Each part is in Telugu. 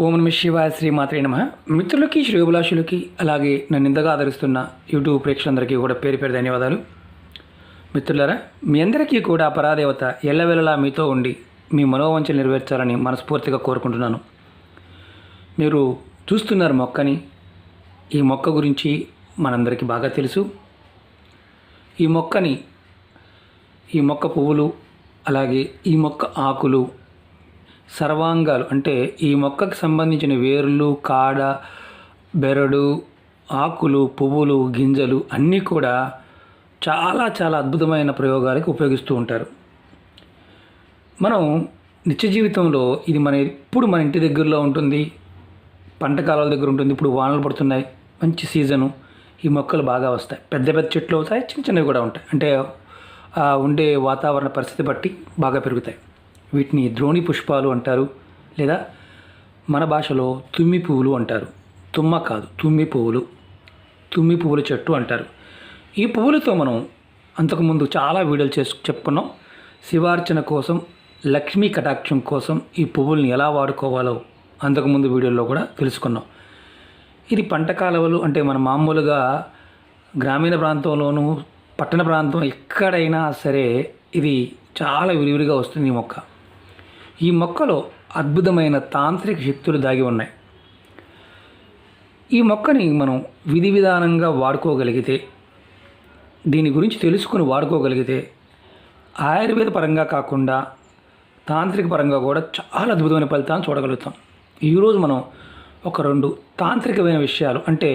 ఓం నమ శివాయ శ్రీమాత్రే నమః. మిత్రులకి, శ్రేయోభిలాషులకి, అలాగే నన్ను ఇంతగా ఆదరిస్తున్న యూట్యూబ్ ప్రేక్షకులందరికీ కూడా పేరు పేరు ధన్యవాదాలు. మిత్రులారా, మీ అందరికీ కూడా పరాదేవత ఎల్లవెల్లలా మీతో ఉండి మీ మనోవంచలు నెరవేర్చాలని మనస్ఫూర్తిగా కోరుకుంటున్నాను. మీరు చూస్తున్నారు మొక్కని. ఈ మొక్క గురించి మనందరికీ బాగా తెలుసు. ఈ మొక్క పువ్వులు, అలాగే ఈ మొక్క ఆకులు, సర్వాంగాలు అంటే ఈ మొక్కకు సంబంధించిన వేర్లు, కాడ, బెరడు, ఆకులు, పువ్వులు, గింజలు అన్నీ కూడా చాలా చాలా అద్భుతమైన ప్రయోగాలకు ఉపయోగిస్తూ ఉంటారు. మనం నిత్య జీవితంలో ఇది ఎప్పుడు మన ఇంటి దగ్గరలో ఉంటుంది, పంట కాలాల దగ్గర ఉంటుంది. ఇప్పుడు వానలు పడుతున్నాయి, మంచి సీజను, ఈ మొక్కలు బాగా వస్తాయి. పెద్ద పెద్ద చెట్లు అవుతాయి, చిన్న చిన్నవి కూడా ఉంటాయి. అంటే ఉండే వాతావరణ పరిస్థితి బట్టి బాగా పెరుగుతాయి. వీటిని ద్రోణి పుష్పాలు అంటారు, లేదా మన భాషలో తుమ్మి పువ్వులు అంటారు. తుమ్మ కాదు, తుమ్మి పువ్వుల చెట్టు అంటారు. ఈ పువ్వులతో మనం అంతకుముందు చాలా వీడియోలు చెప్పుకున్నాం. శివార్చన కోసం, లక్ష్మీ కటాక్షం కోసం ఈ పువ్వుల్ని ఎలా వాడుకోవాలో అంతకుముందు వీడియోలో కూడా తెలుసుకున్నాం. ఇది పంట కాలువలు అంటే మన మామూలుగా గ్రామీణ ప్రాంతంలోనూ, పట్టణ ప్రాంతం ఎక్కడైనా సరే ఇది చాలా విరివిరిగా వస్తుంది. ఈ మొక్కలో అద్భుతమైన తాంత్రిక శక్తులు దాగి ఉన్నాయి. ఈ మొక్కని మనం విధి విధానంగా వాడుకోగలిగితే, దీని గురించి తెలుసుకుని వాడుకోగలిగితే, ఆయుర్వేద పరంగా కాకుండా తాంత్రిక పరంగా కూడా చాలా అద్భుతమైన ఫలితాలను చూడగలుగుతాం. ఈరోజు మనం ఒక 2 తాంత్రికమైన విషయాలు, అంటే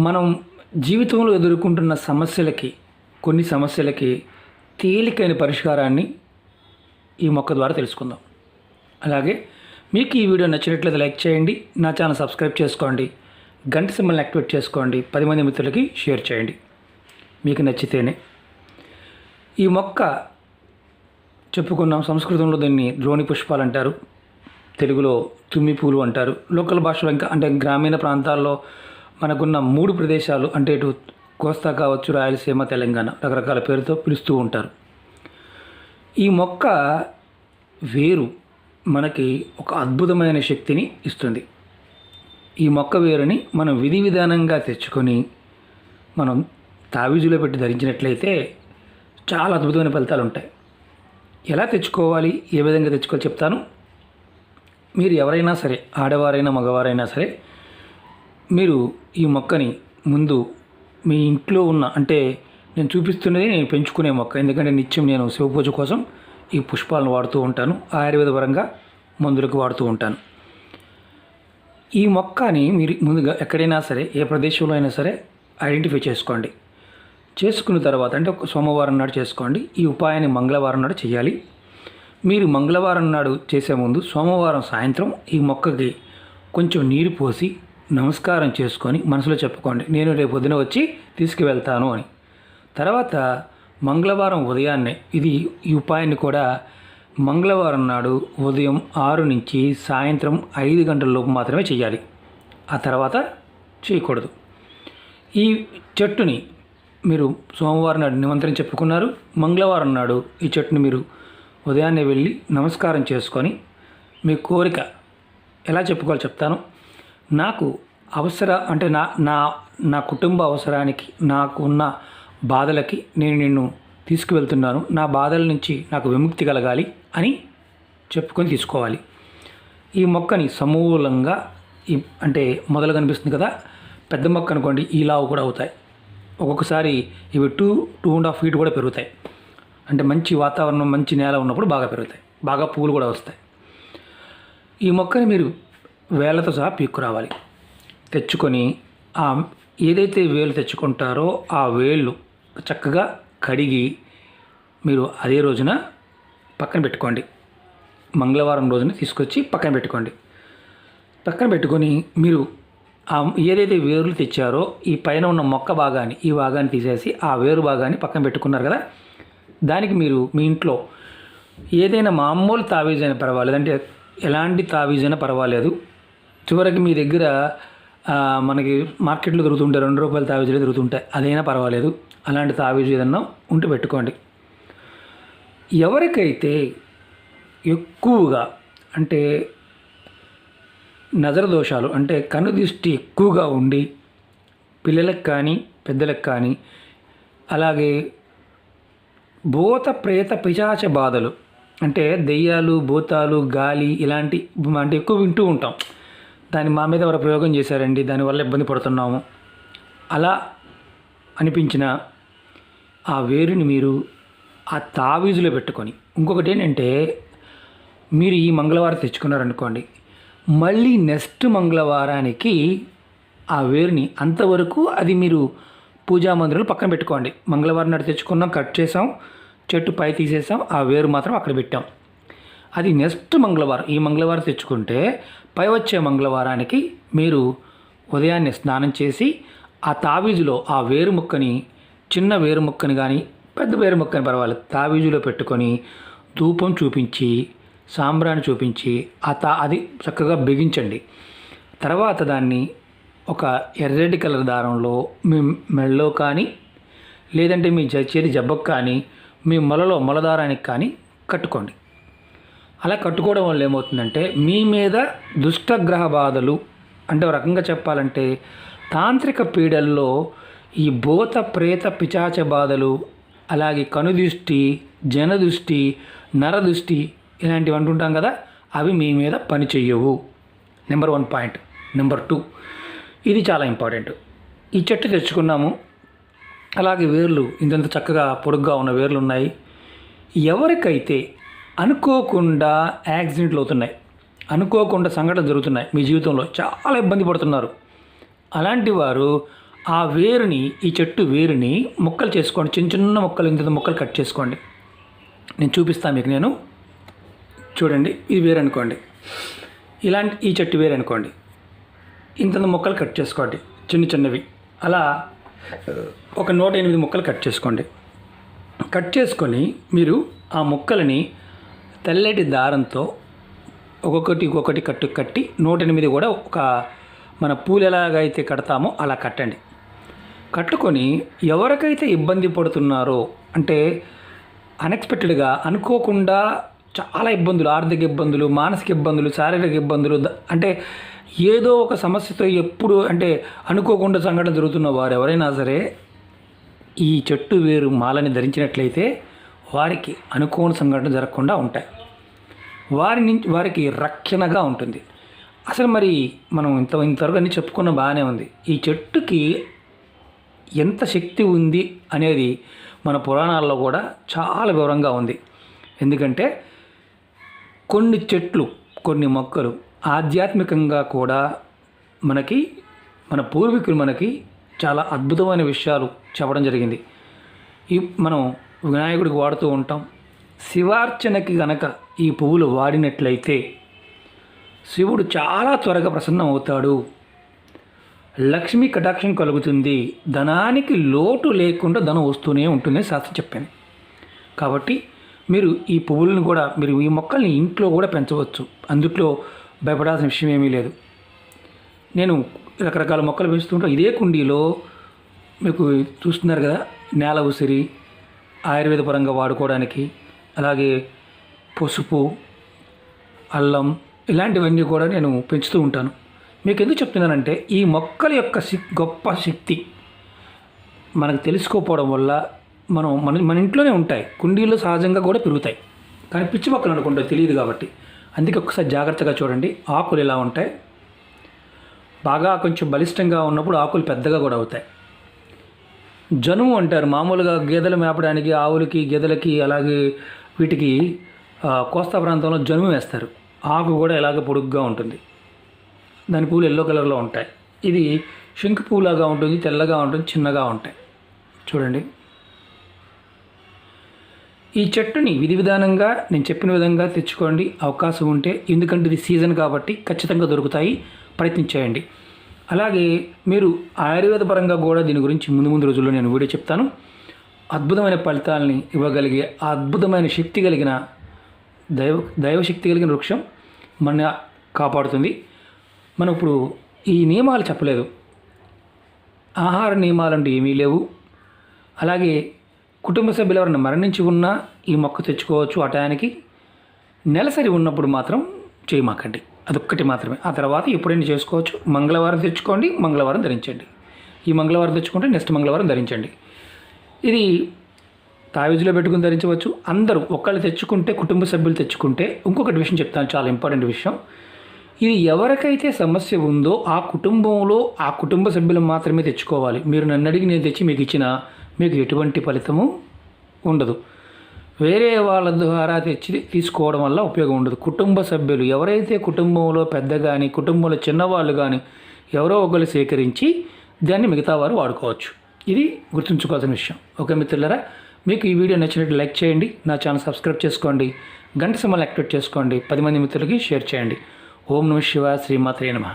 మనం జీవితంలో ఎదుర్కొంటున్న కొన్ని సమస్యలకి తేలికైన పరిష్కారాన్ని ఈ మొక్క ద్వారా తెలుసుకుందాం. అలాగే మీకు ఈ వీడియో నచ్చినట్లయితే లైక్ చేయండి, నా ఛానల్ సబ్స్క్రైబ్ చేసుకోండి, గంట సింబల్ని యాక్టివేట్ చేసుకోండి, 10 మంది మిత్రులకి షేర్ చేయండి మీకు నచ్చితేనే. ఈ మొక్క చెప్పుకున్నాం, సంస్కృతంలో దీన్ని ద్రోణి పుష్పాలు అంటారు, తెలుగులో తుమ్మి పూలు అంటారు. లోకల్ భాషలో ఇంకా అంటే గ్రామీణ ప్రాంతాల్లో మనకున్న 3 ప్రదేశాలు, అంటే ఇటు కోస్తా కావచ్చు, రాయలసీమ, తెలంగాణ, రకరకాల పేరుతో పిలుస్తూ ఉంటారు. ఈ మొక్క వేరు మనకి ఒక అద్భుతమైన శక్తిని ఇస్తుంది. ఈ మొక్క వేరుని మనం విధి విధానంగా తెచ్చుకొని మనం తావీజులో పెట్టి ధరించినట్లయితే చాలా అద్భుతమైన ఫలితాలు ఉంటాయి. ఎలా తెచ్చుకోవాలి, ఏ విధంగా తెచ్చుకోవాలి చెప్తాను. మీరు ఎవరైనా సరే, ఆడవారైనా మగవారైనా సరే, మీరు ఈ మొక్కని ముందు మీ ఇంట్లో ఉన్న, అంటే నేను చూపిస్తున్నది నేను పెంచుకునే మొక్క, ఎందుకంటే నిత్యం నేను శివపూజ కోసం ఈ పుష్పాలను వాడుతూ ఉంటాను, ఆయుర్వేద పరంగా మందులకు వాడుతూ ఉంటాను. ఈ మొక్కని మీరు ముందుగా ఎక్కడైనా సరే, ఏ ప్రదేశంలో అయినా సరే ఐడెంటిఫై చేసుకోండి. చేసుకున్న తర్వాత అంటే సోమవారం నాడు చేసుకోండి. ఈ ఉపాయాన్ని మంగళవారం నాడు చేయాలి. మీరు మంగళవారం నాడు చేసే ముందు సోమవారం సాయంత్రం ఈ మొక్కకి కొంచెం నీరు పోసి నమస్కారం చేసుకొని మనసులో చెప్పుకోండి, నేను రేపు పొద్దున వచ్చి తీసుకువెళ్తాను అని. తర్వాత మంగళవారం ఉదయాన్నే ఈ ఉపాయాన్ని కూడా మంగళవారం నాడు ఉదయం 6 నుంచి సాయంత్రం 5 గంటల లోపు మాత్రమే చేయాలి. ఆ తర్వాత చేయకూడదు. ఈ చెట్టుని మీరు సోమవారం నాడు నిమంత్రం చెప్పుకున్నారు, మంగళవారం నాడు ఈ చెట్టుని మీరు ఉదయాన్నే వెళ్ళి నమస్కారం చేసుకొని మీ కోరిక ఎలా చెప్పుకోవాలో చెప్తాను. నాకు అంటే నా కుటుంబ అవసరానికి, నాకు ఉన్న బాధలకి నేను నిన్ను తీసుకువెళ్తున్నాను, నా బాధల నుంచి నాకు విముక్తి కలగాలి అని చెప్పుకొని తీసుకోవాలి. ఈ మొక్కని సమూలంగా అంటే మొదలు కనిపిస్తుంది కదా, పెద్ద మొక్క అనుకోండి, ఈ లావు కూడా అవుతాయి. ఒక్కొక్కసారి ఇవి 2.5 ఫీట్ కూడా పెరుగుతాయి. అంటే మంచి వాతావరణం, మంచి నేల ఉన్నప్పుడు బాగా పెరుగుతాయి, బాగా పువ్వులు కూడా వస్తాయి. ఈ మొక్కని మీరు వేళ్ళతో సహా పీక్కురావాలి. తెచ్చుకొని ఏదైతే వేలు తెచ్చుకుంటారో ఆ వేళ్ళు చక్కగా కడిగి మీరు అదే రోజున పక్కన పెట్టుకోండి. మంగళవారం రోజున తీసుకొచ్చి పక్కన పెట్టుకొని మీరు ఏదైతే వేర్లు తెచ్చారో ఈ పైన ఉన్న మొక్క భాగాన్ని, ఈ భాగాన్ని తీసేసి ఆ వేరు భాగాన్ని పక్కన పెట్టుకున్నారు కదా, దానికి మీరు మీ ఇంట్లో ఏదైనా మామూలు తావీజైనా పర్వాలేదు, అంటే ఎలాంటి తావీజైనా పర్వాలేదు, చివరికి మీ దగ్గర మనకి మార్కెట్లో దొరుకుతుంటాయి, 2 రూపాయల తావీజులు దొరుకుతుంటాయి, అదైనా పర్వాలేదు, అలాంటి తావీజు ఏదన్నా ఉంటే పెట్టుకోండి. ఎవరికైతే ఎక్కువగా అంటే నజర దోషాలు అంటే కన్ను దృష్టి ఎక్కువగా ఉండి పిల్లలకు కానీ పెద్దలకు కానీ, అలాగే భూత ప్రేత పిశాచ బాధలు అంటే దెయ్యాలు భూతాలు గాలి ఇలాంటి అంటే ఎక్కువ వింటూ ఉంటాం. దాన్ని మా మీద ఎవరు ప్రయోగం చేశారండి, దానివల్ల ఇబ్బంది పడుతున్నాము అలా అనిపించిన ఆ వేరుని మీరు ఆ తావీజులో పెట్టుకొని, ఇంకొకటి ఏంటంటే మీరు ఈ మంగళవారం తెచ్చుకున్నారనుకోండి, మళ్ళీ నెక్స్ట్ మంగళవారానికి ఆ వేరుని అంతవరకు అది మీరు పూజా మందిరంలో పక్కన పెట్టుకోండి. మంగళవారం నాడు తెచ్చుకున్నాం, కట్ చేసాం, చెట్టు పై తీసేసాం, ఆ వేరు మాత్రం అక్కడ పెట్టాం. అది నెక్స్ట్ మంగళవారం, ఈ మంగళవారం తెచ్చుకుంటే పై వచ్చే మంగళవారానికి మీరు ఉదయాన్నే స్నానం చేసి ఆ తావీజులో ఆ వేరు ముక్కని, చిన్న వేరు ముక్కని కానీ పెద్ద వేరు ముక్కని పర్వాలేదు, తావీజులో పెట్టుకొని ధూపం చూపించి సాంబ్రాణి చూపించి అది చక్కగా బిగించండి. తర్వాత దాన్ని ఒక ఎర్రటి కలర్ దారంలో మీ మెడలో కానీ లేదంటే మీ చేతి జబ్బకు కానీ మీ మొలదారానికి కానీ కట్టుకోండి. అలా కట్టుకోవడం వల్ల ఏమవుతుందంటే మీ మీద దుష్టగ్రహ బాధలు అంటే ఒక రకంగా చెప్పాలంటే తాంత్రిక పీడల్లో ఈ భూత ప్రేత పిశాచ బాధలు, అలాగే కనుదృష్టి, జనదృష్టి, నరదృష్టి ఇలాంటివి అంటుంటాం కదా, అవి మీ మీద పని చెయ్యవు. Number 1 point. నెంబర్ 2, ఇది చాలా ఇంపార్టెంట్. ఈ చెట్టు తెచ్చుకున్నాము, అలాగే వేర్లు ఇంత చక్కగా పొడుగ్గా ఉన్న వేర్లు ఉన్నాయి. ఎవరికైతే అనుకోకుండా యాక్సిడెంట్లు అవుతున్నాయి, అనుకోకుండా సంఘటనలు జరుగుతున్నాయి, మీ జీవితంలో చాలా ఇబ్బంది పడుతున్నారు, అలాంటి వారు ఆ వేరుని, ఈ చెట్టు వేరుని ముక్కలు చేసుకోండి. చిన్న చిన్న ముక్కలు, ఇంత ముక్కలు కట్ చేసుకోండి. నేను చూపిస్తాను మీకు. నేను చూడండి, ఇది వేరు అనుకోండి, ఈ చెట్టు వేరు అనుకోండి, ఇంత ముక్కలు కట్ చేసుకోండి, చిన్న చిన్నవి. అలా ఒక 108 ముక్కలు కట్ చేసుకోండి. కట్ చేసుకొని మీరు ఆ ముక్కలని తెల్లటి దారంతో ఒక్కొక్కటి కట్టి 108 కూడా ఒక మన పూలు ఎలాగైతే కడతామో అలా కట్టండి. కట్టుకొని ఎవరికైతే ఇబ్బంది పడుతున్నారో అంటే అన్ఎక్స్పెక్టెడ్గా అనుకోకుండా చాలా ఇబ్బందులు, ఆర్థిక ఇబ్బందులు, మానసిక ఇబ్బందులు, శారీరక ఇబ్బందులు, అంటే ఏదో ఒక సమస్యతో ఎప్పుడు అంటే అనుకోకుండా సంఘటన జరుగుతున్న వారు ఎవరైనా సరే ఈ చెట్టు వేరు మాలని ధరించినట్లయితే వారికి అనుకోని సంఘటన జరగకుండా ఉంటాయి, వారికి రక్షణగా ఉంటుంది. అసలు మరి మనం ఇంతవరకు అన్నీ చెప్పుకున్న బాగానే ఉంది. ఈ చెట్టుకి ఎంత శక్తి ఉంది అనేది మన పురాణాల్లో కూడా చాలా వివరంగా ఉంది. ఎందుకంటే కొన్ని చెట్లు, కొన్ని మొక్కలు ఆధ్యాత్మికంగా కూడా మన పూర్వీకులు మనకి చాలా అద్భుతమైన విషయాలు చెప్పడం జరిగింది. మనం వినాయకుడికి వాడుతూ ఉంటాం. శివార్చనకి గనక ఈ పువ్వులు వాడినట్లయితే శివుడు చాలా త్వరగా ప్రసన్నం అవుతాడు, లక్ష్మీ కటాక్షం కలుగుతుంది, ధనానికి లోటు లేకుండా ధనం వస్తూనే ఉంటుందని శాస్త్రం చెప్పాను. కాబట్టి మీరు ఈ పువ్వులను కూడా, మీరు ఈ మొక్కల్ని ఇంట్లో కూడా పెంచవచ్చు, అందుట్లో భయపడాల్సిన విషయం ఏమీ లేదు. నేను రకరకాల మొక్కలు పెంచుతుంటాను. ఇదే కుండీలో మీకు చూస్తున్నారు కదా, నేల ఉసిరి ఆయుర్వేద పరంగా వాడుకోవడానికి, అలాగే పసుపు, అల్లం ఇలాంటివన్నీ కూడా నేను పెంచుతూ ఉంటాను. మీకు ఎందుకు చెప్తున్నానంటే ఈ మొక్కల యొక్క గొప్ప శక్తి మనకు తెలుసుకోకపోవడం వల్ల మన ఇంట్లోనే ఉంటాయి, కుండీల్లో సహజంగా కూడా పెరుగుతాయి, కానీ పిచ్చి మొక్కలు అనుకుంటే తెలియదు. కాబట్టి అందుకే ఒకసారి జాగ్రత్తగా చూడండి. ఆకులు ఎలా ఉంటాయి, బాగా కొంచెం బలిష్టంగా ఉన్నప్పుడు ఆకులు పెద్దగా కూడా అవుతాయి. జనుము అంటారు, మామూలుగా గేదెలు మేపడానికి ఆవులకి, గేదెలకి, అలాగే వీటికి కోస్తా ప్రాంతంలో జనుము వేస్తారు. ఆకు కూడా ఇలాగ పొడుగ్గా ఉంటుంది, దాని పూలు ఎల్లో కలర్లో ఉంటాయి. ఇది శంకు పూలాగా ఉంటుంది, తెల్లగా ఉంటుంది, చిన్నగా ఉంటాయి. చూడండి, ఈ చెట్టుని విధి విధానంగా నేను చెప్పిన విధంగా తెచ్చుకోండి అవకాశం ఉంటే, ఎందుకంటే ఇది సీజన్ కాబట్టి ఖచ్చితంగా దొరుకుతాయి, ప్రయత్నించేయండి. అలాగే మీరు ఆయుర్వేద పరంగా కూడా దీని గురించి ముందు రోజుల్లో నేను వీడియో చెప్తాను. అద్భుతమైన ఫలితాలని ఇవ్వగలిగే అద్భుతమైన శక్తి కలిగిన దైవశక్తి కలిగిన వృక్షం మన కాపాడుతుంది. మనం ఇప్పుడు ఈ నియమాలు చెప్పలేదు, ఆహార నియమాలు అంటూ ఏమీ లేవు. అలాగే కుటుంబ సభ్యులు ఎవరైనా మరణించి ఉన్నా ఈ మొక్క తెచ్చుకోవచ్చు. ఆ టయానికి నెలసరి ఉన్నప్పుడు మాత్రం చేయమాకండి. అదొక్కటి మాత్రమే. ఆ తర్వాత ఎప్పుడైనా చేసుకోవచ్చు. మంగళవారం తెచ్చుకోండి, మంగళవారం ధరించండి. ఈ మంగళవారం తెచ్చుకుంటే నెక్స్ట్ మంగళవారం ధరించండి. ఇది తావిజులో పెట్టుకుని ధరించవచ్చు. అందరూ ఒకళ్ళు తెచ్చుకుంటే, కుటుంబ సభ్యులు తెచ్చుకుంటే, ఇంకొకటి విషయం చెప్తాను, చాలా ఇంపార్టెంట్ విషయం. ఇది ఎవరికైతే సమస్య ఉందో ఆ కుటుంబంలో ఆ కుటుంబ సభ్యులు మాత్రమే తెచ్చుకోవాలి. మీరు నన్ను అడిగి నేను తెచ్చి మీకు ఇచ్చినా మీకు ఎటువంటి ఫలితము ఉండదు. వేరే వాళ్ళ ద్వారా తెచ్చి తీసుకోవడం వల్ల ఉపయోగం ఉండదు. కుటుంబ సభ్యులు ఎవరైతే కుటుంబంలో పెద్ద కానీ కుటుంబంలో చిన్నవాళ్ళు కానీ ఎవరో ఒకరు సేకరించి దాన్ని మిగతా వారు వాడుకోవచ్చు. ఇది గుర్తుంచుకోవాల్సిన విషయం. ఓకే మిత్రులారా, మీకు ఈ వీడియో నచ్చినట్టు లైక్ చేయండి, నా ఛానల్ సబ్స్క్రైబ్ చేసుకోండి, గంట సింబల్ యాక్టివేట్ చేసుకోండి, 10 మంది మిత్రులకి షేర్ చేయండి. ఓం నమః శివాయ, శ్రీమాత్రే నమః.